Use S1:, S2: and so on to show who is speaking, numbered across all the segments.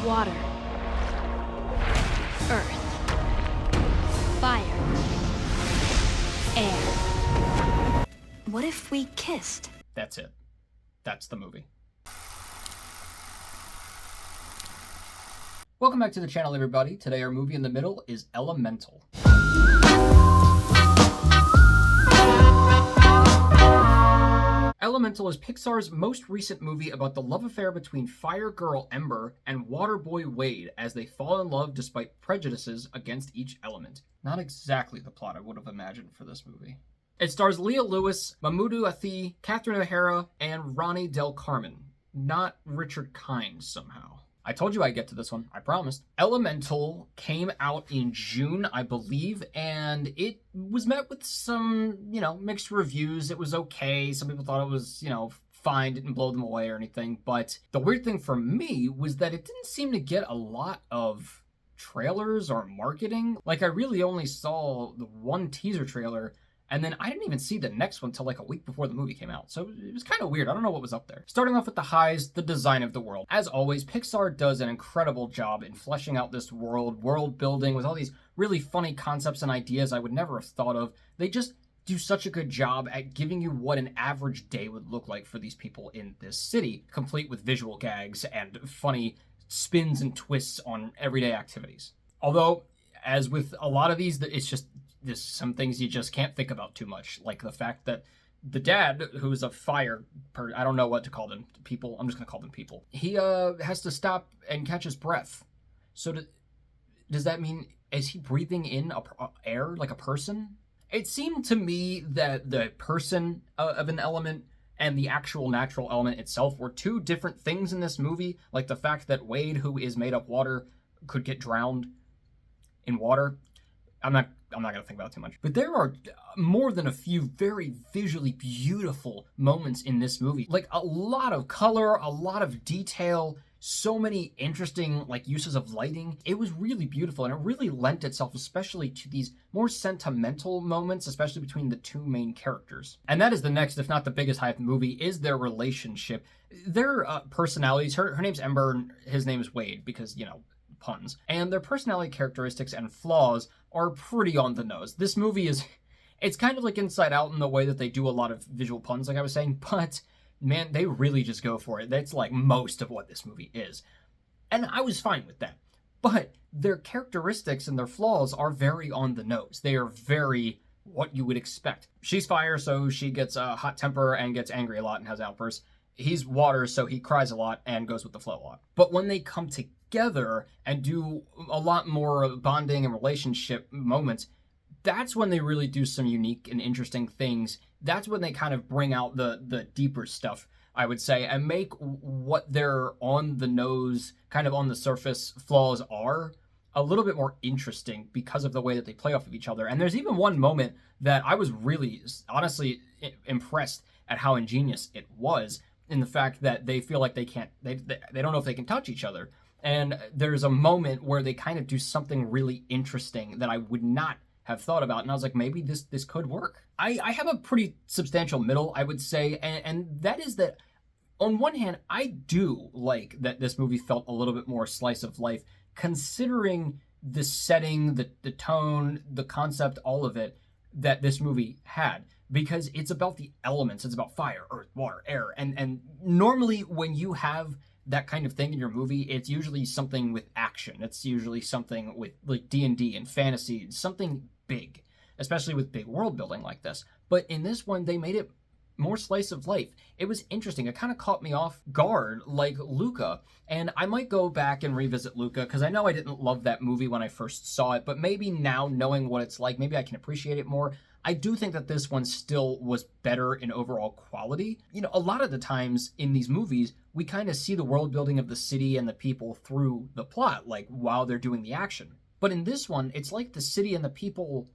S1: Water. Earth. Fire. Air. What if we kissed?
S2: That's it. That's the movie. Welcome back to the channel, everybody. Today our movie in the middle is Elemental. Elemental is Pixar's most recent movie about the love affair between Fire Girl Ember and Water Boy Wade as they fall in love despite prejudices against each element. Not exactly the plot I would have imagined for this movie. It stars Leah Lewis, Mahmoud Athie, Catherine O'Hara, and Ronnie Del Carmen. Not Richard Kind somehow. I told you I'd get to this one, I promised. Elemental came out in June, I believe, and it was met with some, mixed reviews. It was okay. Some people thought it was, fine, didn't blow them away or anything. But the weird thing for me was that it didn't seem to get a lot of trailers or marketing. Like, I really only saw the one teaser trailer, and then I didn't even see the next one until like a week before the movie came out. So it was kind of weird. I don't know what was up there. Starting off with the highs, the design of the world. As always, Pixar does an incredible job in fleshing out this world building with all these really funny concepts and ideas I would never have thought of. They just do such a good job at giving you what an average day would look like for these people in this city, complete with visual gags and funny spins and twists on everyday activities. Although, as with a lot of these, it's just there's some things you just can't think about too much, like the fact that the dad, who's a I don't know what to call them, people, I'm just gonna call them people, he has to stop and catch his breath. So does that mean, is he breathing in air like a person? It seemed to me that the person of an element and the actual natural element itself were two different things in this movie, like the fact that Wade, who is made of water, could get drowned in water. I'm not going to think about it too much. But there are more than a few very visually beautiful moments in this movie. Like, a lot of color, a lot of detail, so many interesting, uses of lighting. It was really beautiful, and it really lent itself especially to these more sentimental moments, especially between the two main characters. And that is the next, if not the biggest high of the movie, is their relationship. Their personalities, her name's Ember, and his name is Wade, because, puns. And their personality characteristics and flaws are pretty on the nose. This movie it's kind of like Inside Out in the way that they do a lot of visual puns, like I was saying, but man, they really just go for it. That's like most of what this movie is. And I was fine with that. But their characteristics and their flaws are very on the nose. They are very what you would expect. She's fire, so she gets a hot temper and gets angry a lot and has outbursts. He's water, so he cries a lot and goes with the flow a lot. But when they come together and do a lot more bonding and relationship moments, that's when they really do some unique and interesting things. That's when they kind of bring out the deeper stuff, I would say, and make what their on the nose, kind of on the surface flaws are a little bit more interesting because of the way that they play off of each other. And there's even one moment that I was really, honestly impressed at how ingenious it was, in the fact that they feel like they don't know if they can touch each other. And there's a moment where they kind of do something really interesting that I would not have thought about. And I was like, maybe this could work. I have a pretty substantial middle, I would say. And that is that, on one hand, I do like that this movie felt a little bit more slice of life, considering the setting, the tone, the concept, all of it that this movie had. Because it's about the elements. It's about fire, earth, water, air. And normally when you have that kind of thing in your movie, it's usually something with action. It's usually something with like D&D and fantasy, something big, especially with big world building like this. But in this one, they made it more slice of life. It was interesting. It kind of caught me off guard, like Luca. And I might go back and revisit Luca, because I know I didn't love that movie when I first saw it, but maybe now, knowing what it's like, maybe I can appreciate it more. I do think that this one still was better in overall quality. A lot of the times in these movies, we kind of see the world building of the city and the people through the plot, like while they're doing the action. But in this one, it's like the city and the people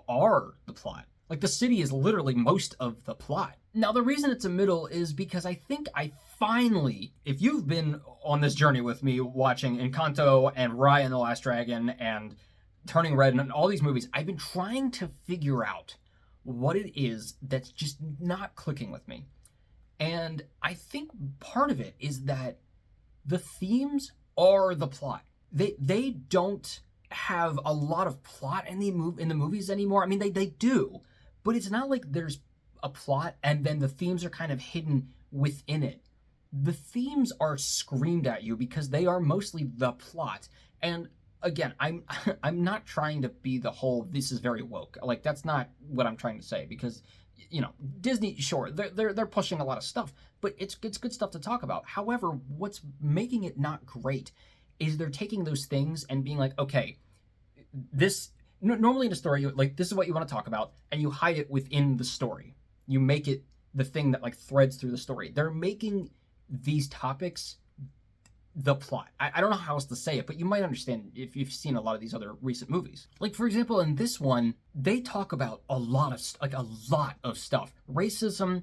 S2: are the plot. Like, the city is literally most of the plot. Now, the reason it's a middle is because I think I finally, if you've been on this journey with me watching Encanto and Raya and the Last Dragon and Turning Red and all these movies, I've been trying to figure out what it is that's just not clicking with me. And I think part of it is that the themes are the plot. They don't have a lot of plot in the movies anymore. I mean, they do, but it's not like there's a plot and then the themes are kind of hidden within it. The themes are screamed at you because they are mostly the plot. And again, I'm not trying to be the whole this is very woke. Like, that's not what I'm trying to say, because Disney, sure, they're pushing a lot of stuff, but it's good stuff to talk about. However, what's making it not great is they're taking those things and being like, okay, this normally in a story, like, this is what you want to talk about, and you hide it within the story. You make it the thing that like threads through the story. They're making these topics the plot. I don't know how else to say it, but you might understand if you've seen a lot of these other recent movies. Like, for example, in this one, they talk about a lot of stuff. Racism,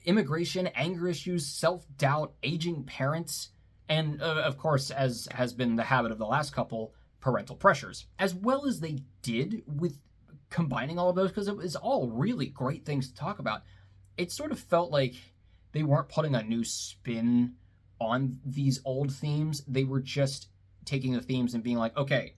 S2: immigration, anger issues, self-doubt, aging parents, and of course, as has been the habit of the last couple, parental pressures. As well as they did with combining all of those, because it was all really great things to talk about, it sort of felt like they weren't putting a new spin on these old themes. They were just taking the themes and being like, okay,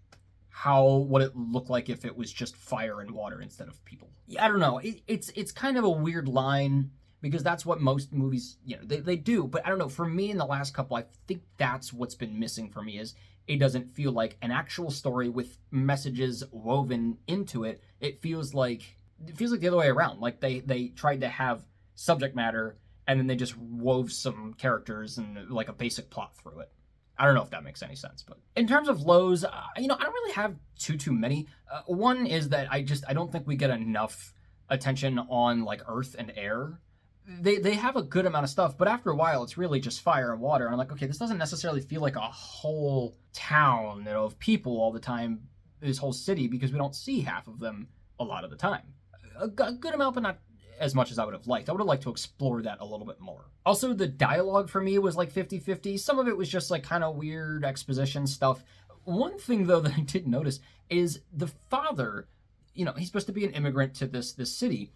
S2: how would it look like if it was just fire and water instead of people? I don't know. It's kind of a weird line, because that's what most movies, they do. But I don't know. For me, in the last couple, I think that's what's been missing for me, is it doesn't feel like an actual story with messages woven into it. It feels like the other way around. Like they tried to have subject matter, and then they just wove some characters and like a basic plot through it. I don't know if that makes any sense, but in terms of lows, I don't really have too many. One is that I don't think we get enough attention on like earth and air. They have a good amount of stuff, but after a while, it's really just fire and water. And I'm like, okay, this doesn't necessarily feel like a whole town, of people all the time, this whole city, because we don't see half of them a lot of the time. A good amount, but not as much as I would have liked. I would have liked to explore that a little bit more. Also, the dialogue for me was like 50-50. Some of it was just like kind of weird exposition stuff. One thing, though, that I did notice is the father, he's supposed to be an immigrant to this city,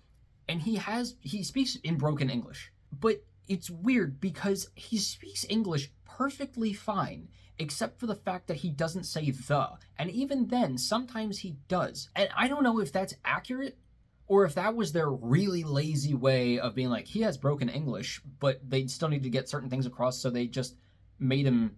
S2: and he speaks in broken English. But it's weird because he speaks English perfectly fine, except for the fact that he doesn't say the. And even then, sometimes he does. And I don't know if that's accurate, or if that was their really lazy way of being like, he has broken English, but they still need to get certain things across, so they just made him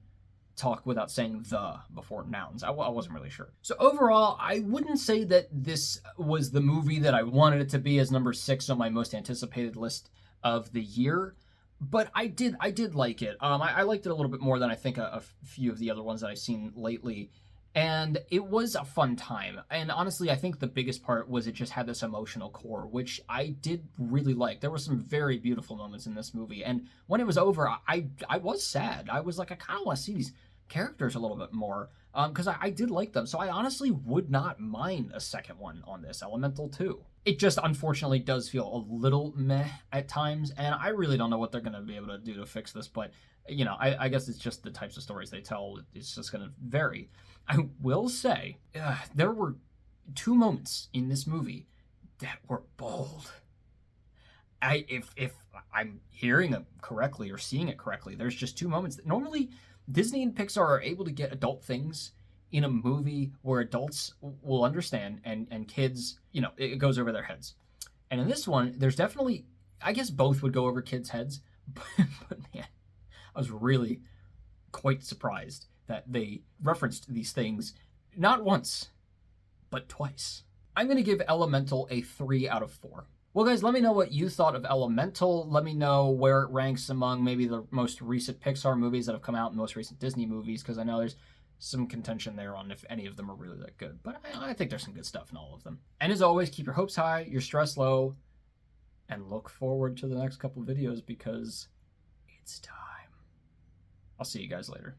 S2: talk without saying the before nouns. I wasn't really sure. So overall, I wouldn't say that this was the movie that I wanted it to be as number 6 on my most anticipated list of the year, but I did like it. I liked it a little bit more than I think a few of the other ones that I've seen lately. And it was a fun time. And honestly, I think the biggest part was it just had this emotional core, which I did really like. There were some very beautiful moments in this movie. And when it was over, I was sad. I was like, I kind of want to see these characters a little bit more, because I did like them. So I honestly would not mind a second one on this, Elemental 2. It just unfortunately does feel a little meh at times. And I really don't know what they're going to be able to do to fix this. But, I guess it's just the types of stories they tell. It's just going to vary. I will say, there were 2 moments in this movie that were bold. If I'm hearing it correctly or seeing it correctly, there's just 2 moments that normally Disney and Pixar are able to get adult things in a movie where adults will understand and kids, it goes over their heads. And in this one, there's definitely, I guess both would go over kids' heads, but man, I was really quite surprised that they referenced these things not once, but twice. I'm going to give Elemental a 3 out of 4. Well, guys, let me know what you thought of Elemental. Let me know where it ranks among maybe the most recent Pixar movies that have come out and most recent Disney movies, because I know there's some contention there on if any of them are really that good. But I think there's some good stuff in all of them. And as always, keep your hopes high, your stress low, and look forward to the next couple videos because it's time. I'll see you guys later.